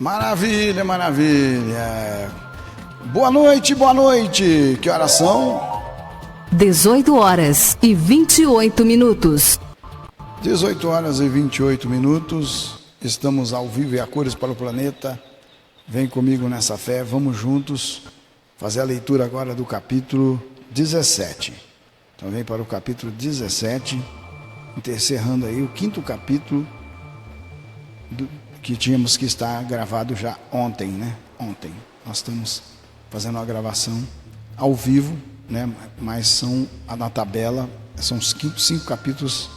Maravilha, maravilha. Boa noite, boa noite. Que horas são? 18h28. 18h28. Estamos ao vivo e a cores para o planeta. Vem comigo nessa fé. Vamos juntos fazer a leitura agora do capítulo 17. Então vem para o capítulo 17, encerrando aí o quinto capítulo que tínhamos que estar gravado já ontem, né? Ontem. Nós estamos fazendo uma gravação ao vivo, né? Mas são na tabela, são os cinco capítulos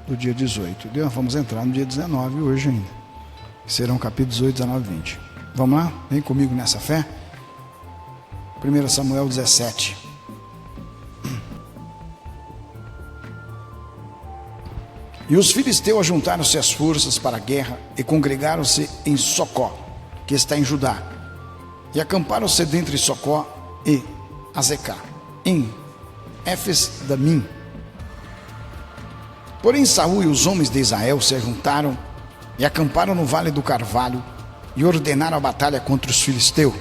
do dia 18. Vamos entrar no dia 19 hoje ainda. Serão capítulos 18, 19 e 20. Vamos lá? Vem comigo nessa fé. 1 Samuel 17. E os filisteus ajuntaram-se as forças para a guerra e congregaram-se em Socó, que está em Judá, e acamparam-se dentre Socó e Azecá, em Éfes-damim. Porém Saul e os homens de Israel se ajuntaram e acamparam no vale do Carvalho e ordenaram a batalha contra os filisteus.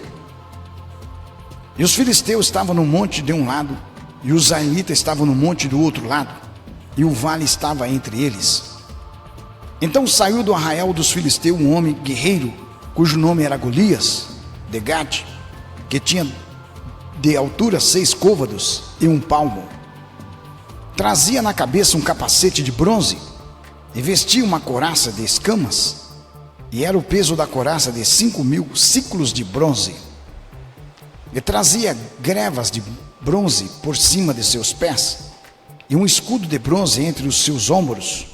E os filisteus estavam no monte de um lado e os israelitas estavam no monte do outro lado, e o vale estava entre eles. Então saiu do arraial dos filisteus um homem guerreiro, cujo nome era Golias, de Gate, que tinha de altura 6 côvados e 1 palmo. Trazia na cabeça um capacete de bronze, e vestia uma couraça de escamas, e era o peso da couraça de 5.000 ciclos de bronze. E trazia grevas de bronze por cima de seus pés, e um escudo de bronze entre os seus ombros.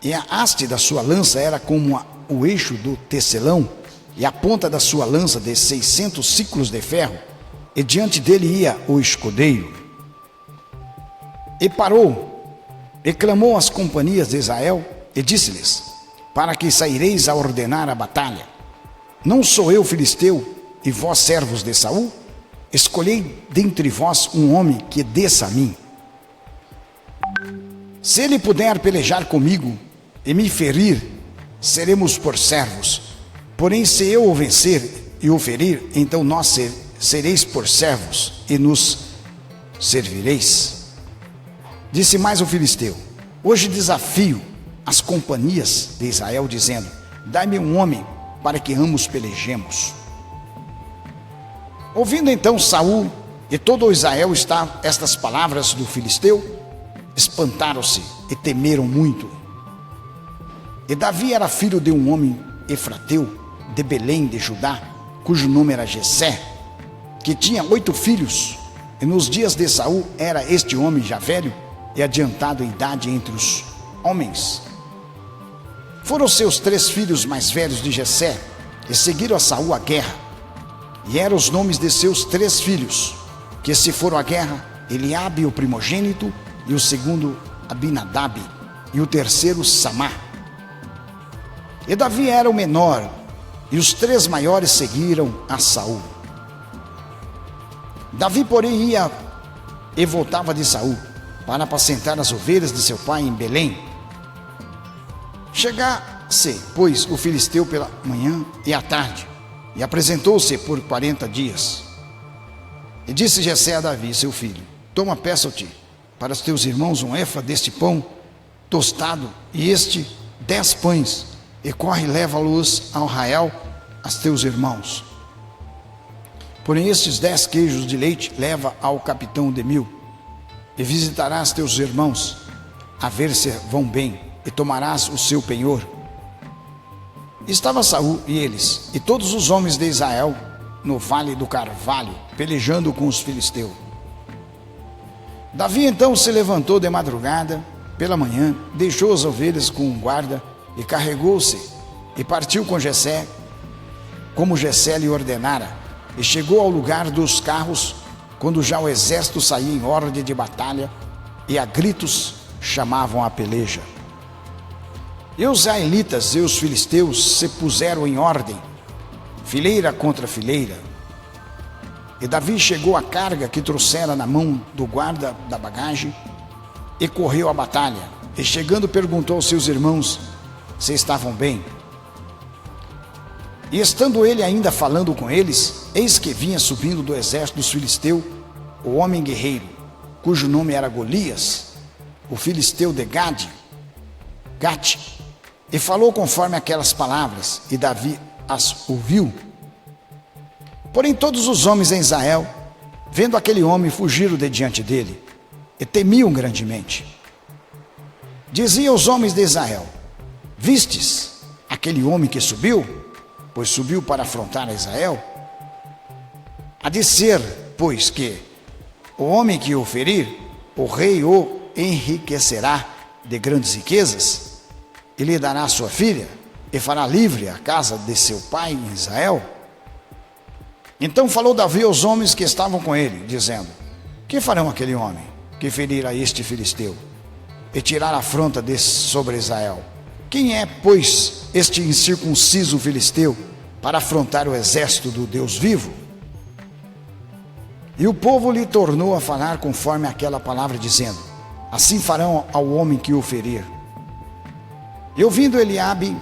E a haste da sua lança era como o eixo do tecelão, e a ponta da sua lança de 600 ciclos de ferro, e diante dele ia o escudeiro. E parou, e clamou às companhias de Israel, e disse-lhes: para que saireis a ordenar a batalha? Não sou eu filisteu, e vós servos de Saul? Escolhei dentre vós um homem que desça a mim. Se ele puder pelejar comigo e me ferir, seremos por servos. Porém, se eu o vencer e o ferir, então nós sereis por servos e nos servireis. Disse mais o filisteu: hoje desafio as companhias de Israel, dizendo: dai-me um homem para que ambos pelejemos. Ouvindo então Saul e todo o Israel estas palavras do filisteu, espantaram-se e temeram muito. E Davi era filho de um homem efrateu, de Belém de Judá, cujo nome era Jessé, que tinha 8 filhos. E nos dias de Saul era este homem já velho e adiantado em idade entre os homens. Foram seus 3 filhos mais velhos de Jessé, e seguiram a Saul à guerra. E eram os nomes de seus 3 filhos, que se foram à guerra: Eliabe, o primogênito, e o segundo Abinadab, e o terceiro Samá. E Davi era o menor, e os 3 maiores seguiram a Saul. Davi, porém, ia e voltava de Saul, para apacentar as ovelhas de seu pai em Belém. Chegasse, pois, o filisteu pela manhã e à tarde, e apresentou-se por 40 dias. E disse Jessé a Davi, seu filho: toma, peço-te, para os teus irmãos um efa deste pão tostado, e 10 pães, e corre e leva-los ao arraial a teus irmãos. Porém estes 10 queijos de leite leva ao capitão de 1000, e visitarás teus irmãos, a ver se vão bem, e tomarás o seu penhor. Estava Saul e eles, e todos os homens de Israel, no vale do Carvalho, pelejando com os filisteus. Davi então se levantou de madrugada, pela manhã, deixou as ovelhas com um guarda, e carregou-se, e partiu com Jessé, como Jessé lhe ordenara, e chegou ao lugar dos carros, quando já o exército saía em ordem de batalha, e a gritos chamavam a peleja. E os israelitas e os filisteus se puseram em ordem, fileira contra fileira. E Davi chegou à carga que trouxera na mão do guarda da bagagem, e correu à batalha. E chegando perguntou aos seus irmãos se estavam bem. E estando ele ainda falando com eles, eis que vinha subindo do exército dos filisteus o homem guerreiro, cujo nome era Golias, o filisteu de Gate, e falou conforme aquelas palavras, e Davi as ouviu. Porém todos os homens em Israel, vendo aquele homem, fugiram de diante dele, e temiam grandemente. Diziam os homens de Israel: vistes aquele homem que subiu? Pois subiu para afrontar a Israel. Há de ser, pois, que o homem que o ferir, o rei o enriquecerá de grandes riquezas, e lhe dará sua filha, e fará livre a casa de seu pai em Israel. Então falou Davi aos homens que estavam com ele, dizendo: que farão aquele homem que ferir a este filisteu, e tirar a afronta sobre Israel? Quem é, pois, este incircunciso filisteu para afrontar o exército do Deus vivo? E o povo lhe tornou a falar conforme aquela palavra, dizendo: assim farão ao homem que o ferir. E ouvindo Eliabe,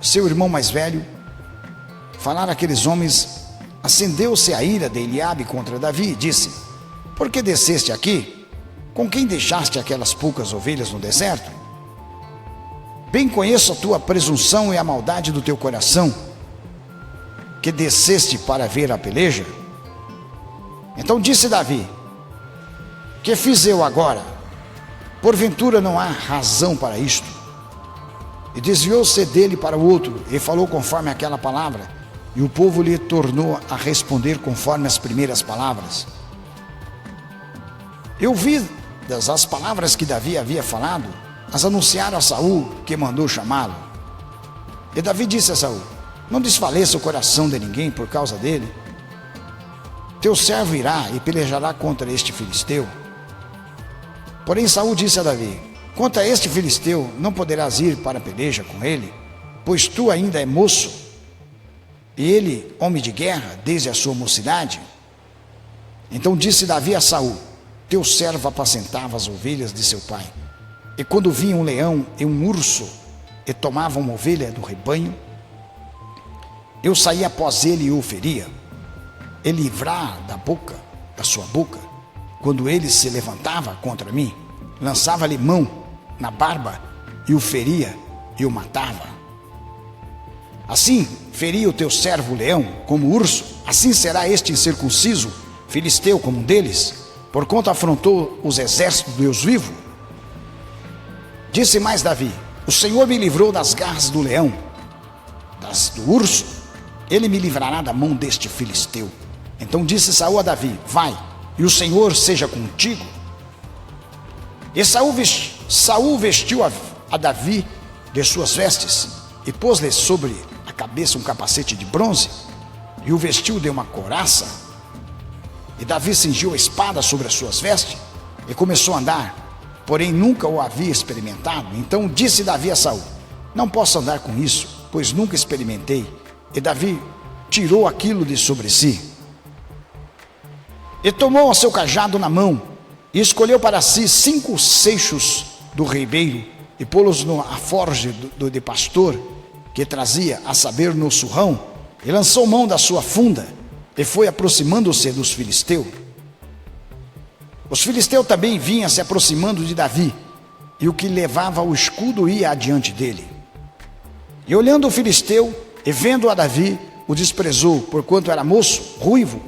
seu irmão mais velho, falar aqueles homens, acendeu-se a ira de Eliabe contra Davi, e disse: por que desceste aqui? Com quem deixaste aquelas poucas ovelhas no deserto? Bem conheço a tua presunção e a maldade do teu coração, que desceste para ver a peleja. Então disse Davi: que fiz eu agora? Porventura não há razão para isto? E desviou-se dele para o outro, e falou conforme aquela palavra, e o povo lhe tornou a responder conforme as primeiras palavras. Eu vi as palavras que Davi havia falado, as anunciaram a Saul, que mandou chamá-lo. E Davi disse a Saul: não desfaleça o coração de ninguém por causa dele. Teu servo irá e pelejará contra este filisteu. Porém Saul disse a Davi: contra este filisteu não poderás ir para a peleja com ele, pois tu ainda é moço, e ele homem de guerra desde a sua mocidade. Então disse Davi a Saul: teu servo apacentava as ovelhas de seu pai, e quando vinha um leão e um urso e tomavam uma ovelha do rebanho, eu saía após ele e o feria, e livrar da sua boca, quando ele se levantava contra mim, lançava-lhe mão na barba e o feria e o matava. Assim feria o teu servo o leão como o urso, assim será este incircunciso filisteu como um deles, porquanto afrontou os exércitos do Deus vivo. Disse mais Davi: o Senhor me livrou das garras do leão, do urso, ele me livrará da mão deste filisteu. Então disse Saul a Davi: vai, e o Senhor seja contigo. E Saul vestiu a Davi de suas vestes, e pôs-lhe sobre a cabeça um capacete de bronze, e o vestiu de uma couraça. E Davi cingiu a espada sobre as suas vestes, e começou a andar, porém nunca o havia experimentado. Então disse Davi a Saul: não posso andar com isso, pois nunca experimentei. E Davi tirou aquilo de sobre si, e tomou o seu cajado na mão, e escolheu para si 5 seixos do ribeiro, e pô-los na forja de pastor, que trazia, a saber, no surrão, e lançou mão da sua funda, e foi aproximando-se dos filisteus. Os filisteus também vinham se aproximando de Davi, e o que levava o escudo ia adiante dele. E olhando o filisteu, e vendo a Davi, o desprezou, porquanto era moço, ruivo,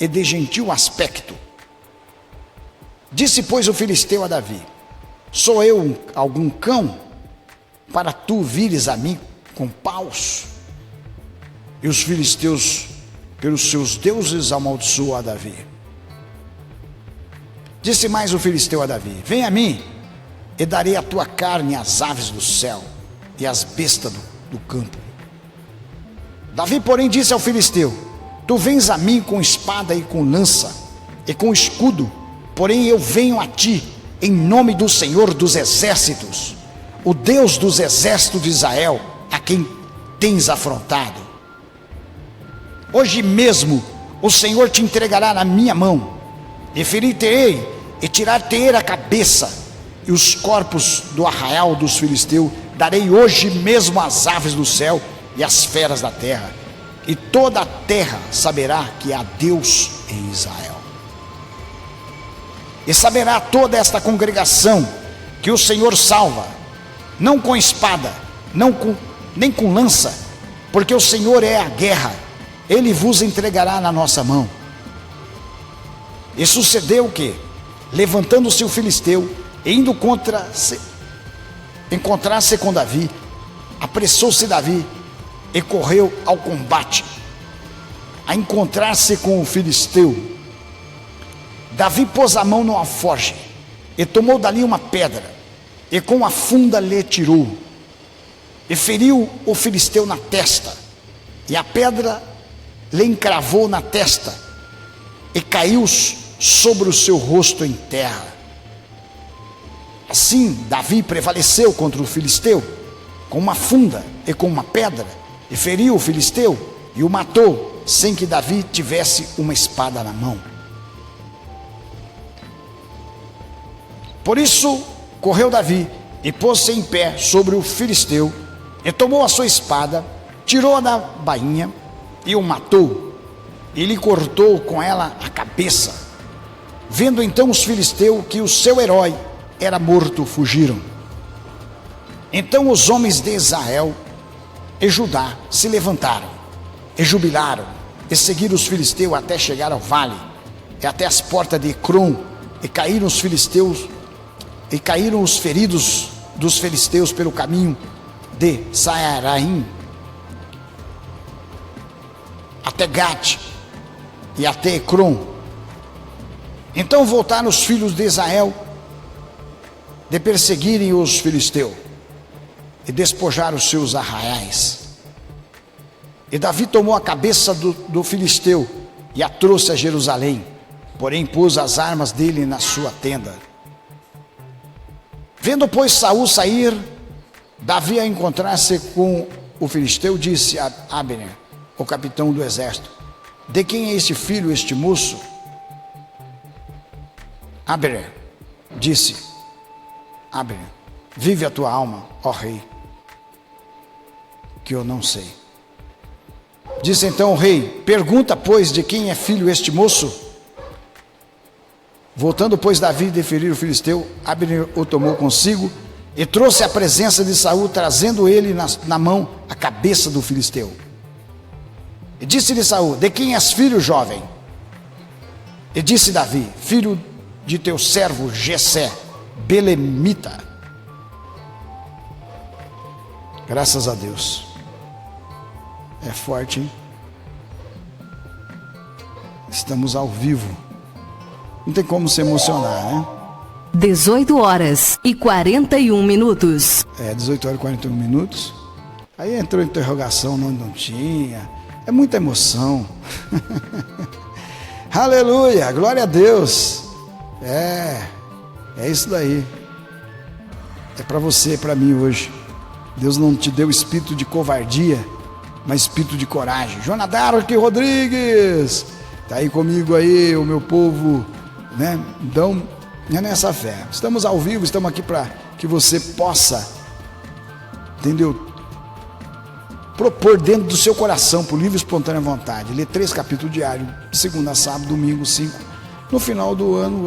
e de gentil aspecto. Disse, pois, o filisteu a Davi: sou eu algum cão, para tu vires a mim com paus? E os filisteus, pelos seus deuses, amaldiçoou a Davi. Disse mais o filisteu a Davi: vem a mim, e darei a tua carne às aves do céu, e às bestas do campo. Davi, porém, disse ao filisteu: tu vens a mim com espada e com lança, e com escudo, porém eu venho a ti em nome do Senhor dos exércitos, o Deus dos exércitos de Israel, a quem tens afrontado. Hoje mesmo o Senhor te entregará na minha mão, e ferir-te-ei, e tirar-te-ei a cabeça, e os corpos do arraial dos filisteus darei hoje mesmo às aves do céu e às feras da terra, e toda a terra saberá que há Deus em Israel. E saberá toda esta congregação que o Senhor salva, não com espada, nem com lança, porque o Senhor é a guerra, Ele vos entregará na nossa mão. E sucedeu que, levantando-se o filisteu, e indo encontrar-se com Davi, apressou-se Davi e correu ao combate, a encontrar-se com o filisteu. Davi pôs a mão no alforje, e tomou dali uma pedra, e com a funda lhe tirou, e feriu o filisteu na testa, e a pedra lhe encravou na testa, e caiu sobre o seu rosto em terra. Assim Davi prevaleceu contra o filisteu, com uma funda e com uma pedra, e feriu o filisteu, e o matou, sem que Davi tivesse uma espada na mão. Por isso correu Davi, e pôs-se em pé sobre o filisteu, e tomou a sua espada, tirou-a da bainha, e o matou, e lhe cortou com ela a cabeça. Vendo então os filisteus que o seu herói era morto, fugiram. Então os homens de Israel e Judá se levantaram, e jubilaram, e seguiram os filisteus até chegar ao vale, e até as portas de Ecrom, e caíram os filisteus, e caíram os feridos dos filisteus pelo caminho de Saaraim, até Gate, e até Ecrom. Então voltaram os filhos de Israel de perseguirem os filisteus, e despojaram os seus arraiais. E Davi tomou a cabeça do filisteu, e a trouxe a Jerusalém, porém pôs as armas dele na sua tenda. Vendo, pois, Saul sair, Davi a encontrar-se com o filisteu, disse a Abner, o capitão do exército: de quem é este filho, este moço? Abner disse: Abner, vive a tua alma, ó rei, que eu não sei. Disse então o rei: pergunta, pois, de quem é filho este moço? Voltando, pois, Davi de ferir o filisteu, Abner o tomou consigo e trouxe à presença de Saul, trazendo ele na mão a cabeça do filisteu. E disse-lhe Saul: de quem és filho, jovem? E disse Davi: filho de teu servo Jessé, belemita. Graças a Deus. É forte, hein? Estamos ao vivo. Não tem como se emocionar, né? 18h41. 18h41. Aí entrou interrogação, não tinha. É muita emoção. Aleluia, glória a Deus. É isso daí. É para você, para mim hoje. Deus não te deu espírito de covardia, mas espírito de coragem. Jonadarque Rodrigues, tá aí comigo aí, o meu povo, né? Então, é nessa fé. Estamos ao vivo, estamos aqui para que você possa, entendeu? Propor dentro do seu coração, por livre e espontânea vontade, ler 3 capítulos diários, de segunda a sábado, domingo 5. No final do ano,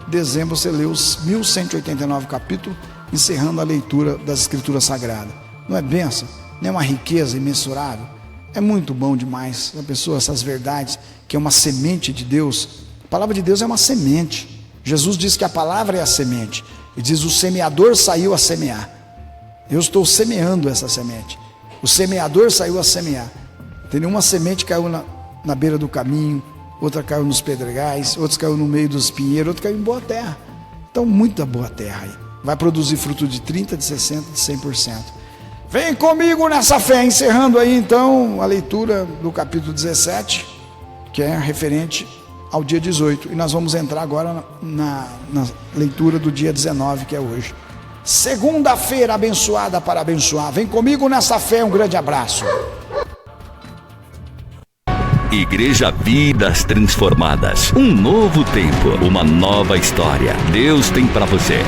dezembro, você lê os 1189 capítulos, encerrando a leitura das Escrituras Sagradas. Não é bênção? Não é uma riqueza imensurável? É muito bom demais a pessoa, essas verdades, que é uma semente de Deus. A palavra de Deus é uma semente. Jesus diz que a palavra é a semente. E diz: o semeador saiu a semear. Eu estou semeando essa semente. O semeador saiu a semear. Tem uma semente que caiu na beira do caminho, outra caiu nos pedregais, outra caiu no meio dos pinheiros, outra caiu em boa terra. Então, muita boa terra aí. Vai produzir fruto de 30%, de 60%, de 100%. Vem comigo nessa fé, encerrando aí então a leitura do capítulo 17, que é referente ao dia 18. E nós vamos entrar agora na leitura do dia 19, que é hoje. Segunda-feira abençoada para abençoar. Vem comigo nessa fé, um grande abraço. Igreja Vidas Transformadas. Um novo tempo, uma nova história. Deus tem para você.